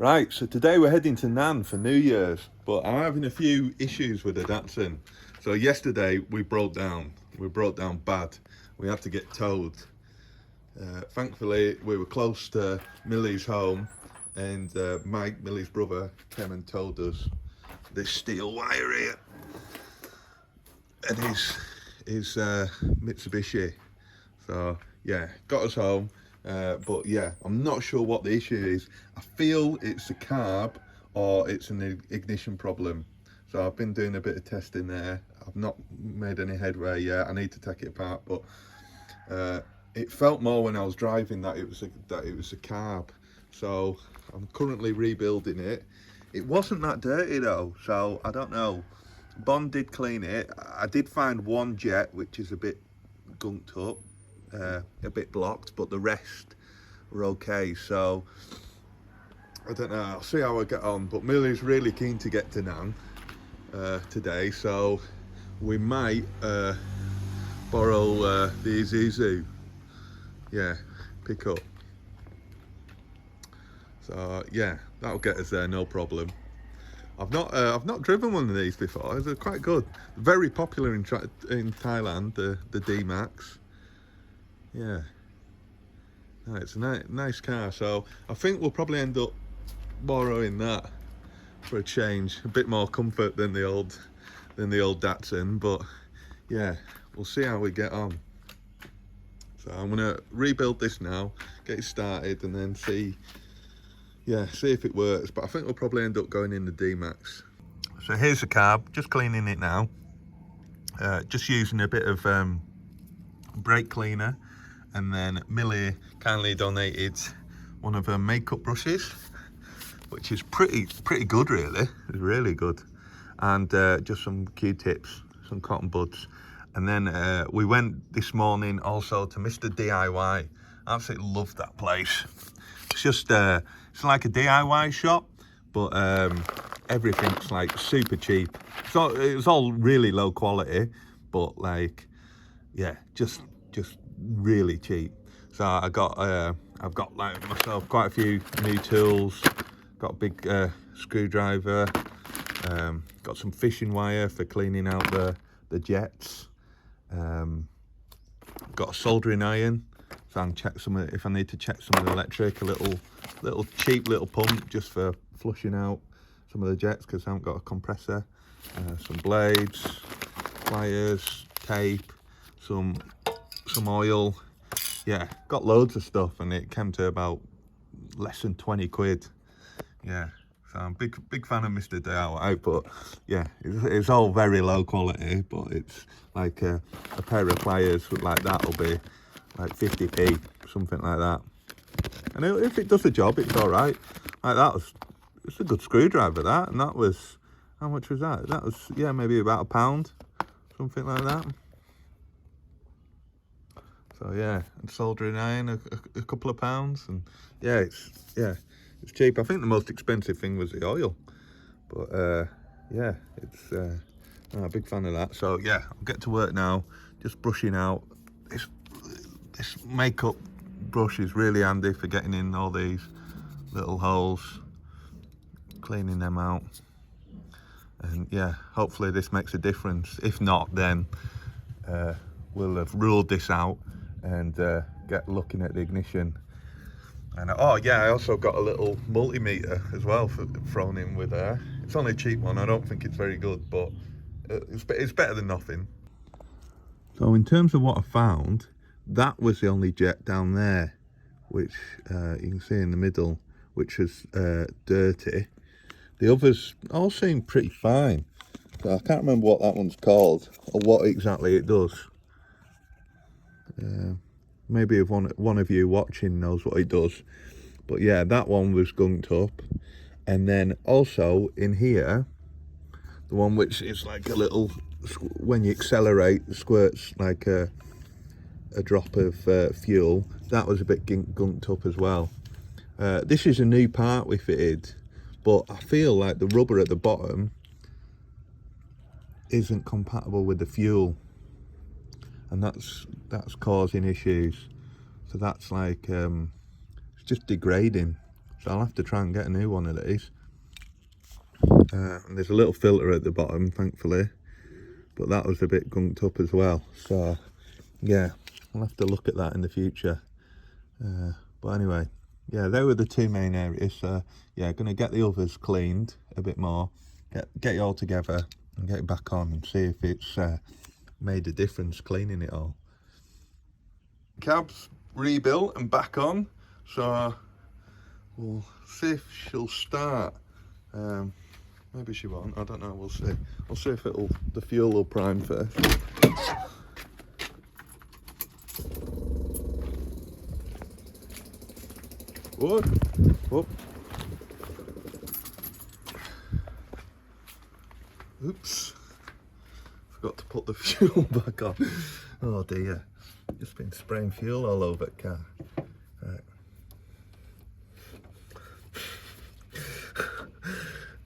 Right, so today we're heading to Nan for New Year's, but I'm having a few issues with the Datsun. So yesterday we broke down. We broke down bad. We had to get towed. Thankfully, we were close to Millie's home, and Mike, Millie's brother, came and towed us. This steel wire here, and his Mitsubishi. So yeah, got us home. But yeah, I'm not sure what the issue is. I feel it's a carb or it's an ignition problem. So I've been doing a bit of testing there. I've not made any headway yet. I need to take it apart, but it felt more when I was driving that it was a carb. So I'm currently rebuilding it. It wasn't that dirty though, so I don't know. Bond did clean it. I did find one jet which is a bit gunked up, a bit blocked, but the rest were okay. So I don't know, I'll see how I get on. But Millie's really keen to get to Nan today, so we might borrow the Isuzu. Yeah, pick up. So yeah, that'll get us there, no problem. I've not driven one of these before. They're quite good. Very popular in Thailand. The D Max. Yeah. No, it's a nice car. So I think we'll probably end up borrowing that for a change. A bit more comfort than the old Datsun. But yeah, we'll see how we get on. So I'm gonna rebuild this now, get it started, and then see if it works. But I think we'll probably end up going in the D-Max. So here's the carb, just cleaning it now. Just using a bit of brake cleaner, and then Millie kindly donated one of her makeup brushes, which is pretty good really. It's really good. And just some Q-tips, some cotton buds. And then we went this morning also to Mr. DIY. I absolutely love that place. It's just it's like a DIY shop, but everything's like super cheap. So it's all really low quality, but like, yeah, just really cheap. So I've got like myself quite a few new tools. Got a big screwdriver. Got some fishing wire for cleaning out the jets. Got a soldering iron. So I can check if I need to check some of the electric, a little cheap little pump just for flushing out some of the jets because I haven't got a compressor. Some blades, pliers, tape, some oil. Yeah, got loads of stuff, and it came to about less than 20 quid. Yeah, so I'm big fan of Mr. DIY, but yeah, it's all very low quality, but it's like a pair of pliers like that will be like 50p, something like that. And if it does the job, it's all right. Like it's a good screwdriver, that. And that was, how much was that? That was, yeah, maybe about £1, something like that. So yeah, and soldering iron, a couple of pounds, and yeah, it's cheap. I think the most expensive thing was the oil, but yeah, it's I'm a big fan of that. So yeah, I'll get to work now, just brushing out. This makeup brush is really handy for getting in all these little holes, cleaning them out, and yeah, hopefully this makes a difference. If not, then we'll have ruled this out and get looking at the ignition. And oh yeah, I also got a little multimeter as well thrown in with there. It's only a cheap one. I don't think it's very good, but it's better than nothing. So in terms of what I found, that was the only jet down there, which you can see in the middle, which was dirty. The others all seem pretty fine. So I can't remember what that one's called or what exactly it does. Maybe if one of you watching knows what it does. But yeah, that one was gunked up. And then also in here, the one which is like a little, when you accelerate, squirts like a drop of fuel. That was a bit gunked up as well. This is a new part we fitted, but I feel like the rubber at the bottom isn't compatible with the fuel, and that's causing issues. So that's like it's just degrading. So I'll have to try and get a new one of these. And there's a little filter at the bottom, thankfully, but that was a bit gunked up as well. So yeah, I'll have to look at that in the future. But anyway, yeah, they were the two main areas. So yeah, gonna get the others cleaned a bit more, get it all together and get it back on and see if it's made a difference cleaning it all. Cab's rebuilt and back on, so we'll see if she'll start. Maybe she won't, I don't know, we'll see. We'll see if the fuel will prime first. Whoa, whoop. Oops, forgot to put the fuel back on. Oh dear, just been spraying fuel all over the car. Right.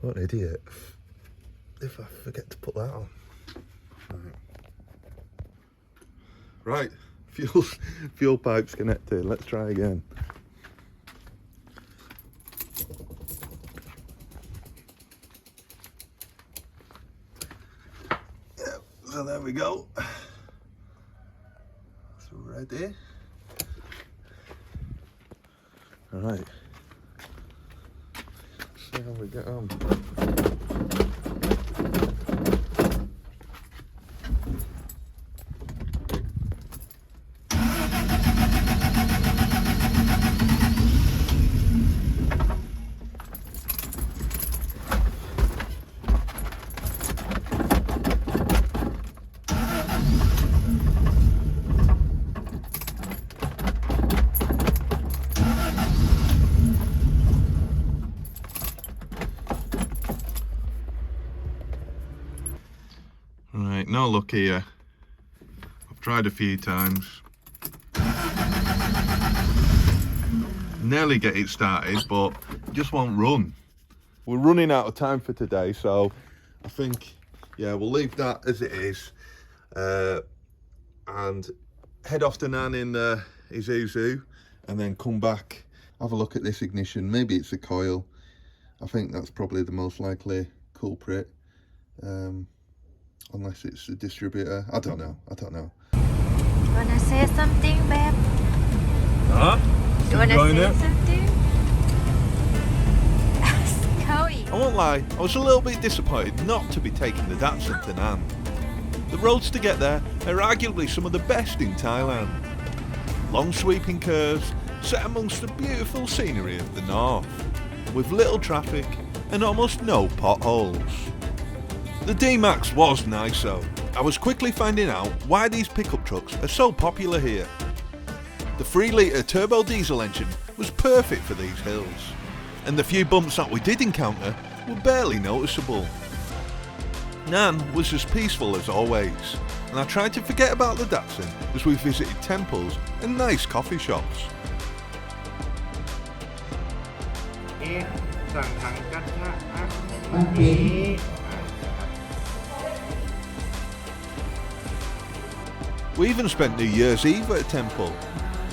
What an idiot. If I forget to put that on. Right, fuel pipe's connected. Let's try again. Yeah, so there we go. So ready. All right. See how we get on. Right, no luck here. I've tried a few times. Nearly get it started, but it just won't run. We're running out of time for today, so I think, yeah, we'll leave that as it is. And head off to Nan in Isuzu, and then come back, have a look at this ignition. Maybe it's a coil. I think that's probably the most likely culprit. Unless it's a distributor. I don't know. Wanna say something, babe? Huh? You wanna say something? Scoey. I won't lie, I was a little bit disappointed not to be taking the Datsun to Nan. The roads to get there are arguably some of the best in Thailand. Long sweeping curves set amongst the beautiful scenery of the north, with little traffic and almost no potholes. The D-Max was nice though. I was quickly finding out why these pickup trucks are so popular here. The 3-litre turbo diesel engine was perfect for these hills, and the few bumps that we did encounter were barely noticeable. Nan was as peaceful as always, and I tried to forget about the Datsun as we visited temples and nice coffee shops. We even spent New Year's Eve at a temple,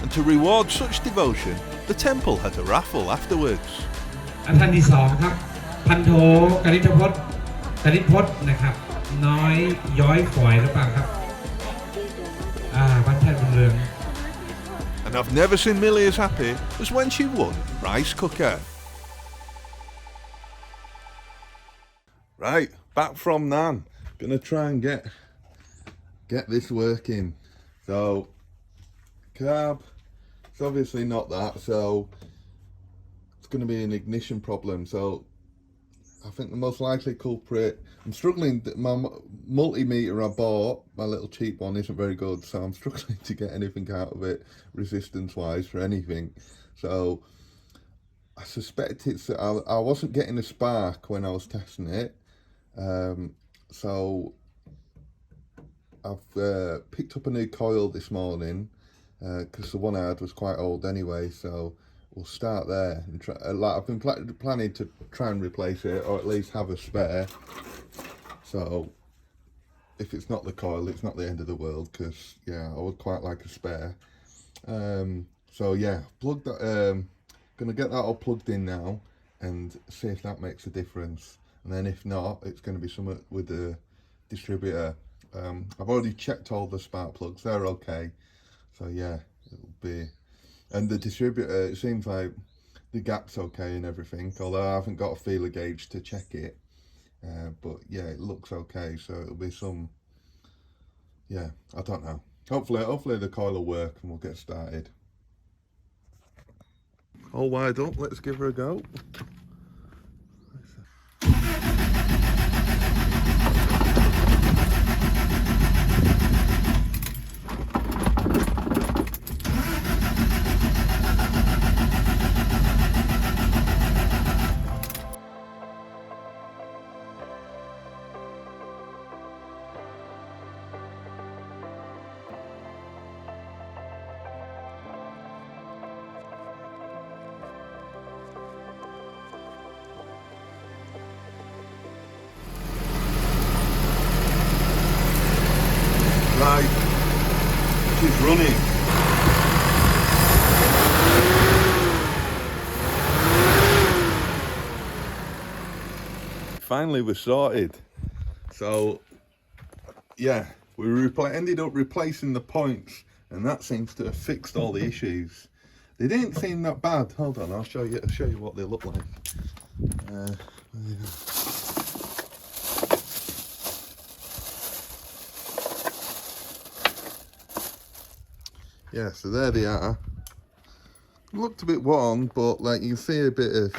and to reward such devotion, the temple had a raffle afterwards. ท่านที่สองครับพันโทกนิษฐพจน์นะครับน้อยย้อยฝอยหรือเปล่าครับบ้านแพทย์บุญเรือง And I've never seen Millie as happy as when she won rice cooker. Right, back from Nan. Gonna try and get this working. So carb, it's obviously not that, so it's going to be an ignition problem. So I think the most likely culprit, I'm struggling, my multimeter I bought, my little cheap one, isn't very good, so I'm struggling to get anything out of it resistance wise for anything. So I suspect it's, I wasn't getting a spark when I was testing it, so I've picked up a new coil this morning because the one I had was quite old anyway, so we'll start there and try. I've been planning to try and replace it, or at least have a spare. So if it's not the coil, it's not the end of the world, because yeah, I would quite like a spare. So yeah, plug that Gonna get that all plugged in now and see if that makes a difference. And then if not, it's going to be something with the distributor. I've already checked all the spark plugs, they're okay. So yeah, it'll be, and the distributor, it seems like the gap's okay and everything, although I haven't got a feeler gauge to check it. But yeah, it looks okay, so it'll be some, yeah, I don't know. Hopefully the coil will work and we'll get started. All wired up, let's give her a go. Right, she's running. Finally we're sorted. So yeah, we ended up replacing the points, and that seems to have fixed all the issues. They didn't seem that bad. Hold on, I'll show you what they look like. Yeah, so there they are. Looked a bit worn, but like you can see a bit of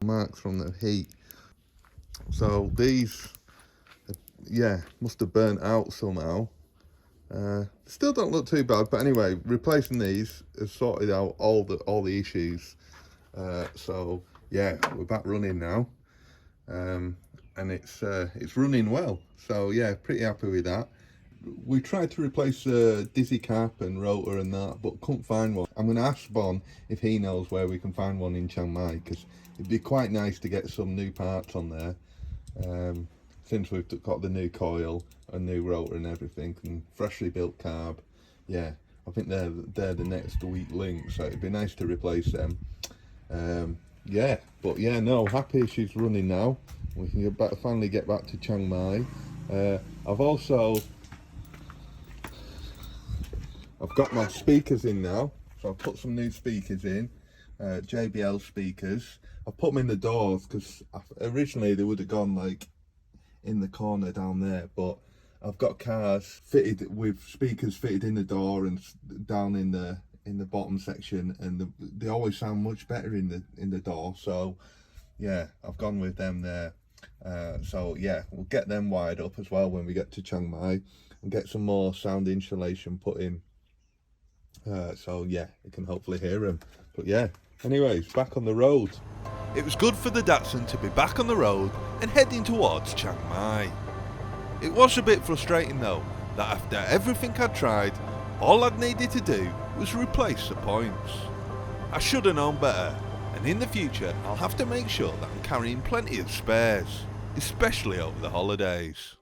marks from the heat. So these, yeah, must have burnt out somehow. Still don't look too bad, but anyway, replacing these has sorted out all the issues. So yeah, we're back running now, and it's running well. So yeah, pretty happy with that. We tried to replace the dizzy cap and rotor and that, but couldn't find one. I'm going to ask Bon if he knows where we can find one in Chiang Mai, because it'd be quite nice to get some new parts on there. Since we've got the new coil, a new rotor and everything, and freshly built carb. Yeah, I think they're the next weak link, so it'd be nice to replace them. Yeah, but yeah, no, happy she's running now. We can finally get back to Chiang Mai. I've got my speakers in now, so I've put some new speakers in, JBL speakers. I've put them in the doors because originally they would have gone like in the corner down there, but I've got cars fitted with speakers fitted in the door and down in the bottom section, and they always sound much better in the door. So yeah, I've gone with them there. So yeah, we'll get them wired up as well when we get to Chiang Mai and get some more sound insulation put in. So yeah, you can hopefully hear them. But yeah, anyways, back on the road. It was good for the Datsun to be back on the road and heading towards Chiang Mai. It was a bit frustrating though, that after everything I'd tried, all I'd needed to do was replace the points. I should have known better, and in the future I'll have to make sure that I'm carrying plenty of spares, especially over the holidays.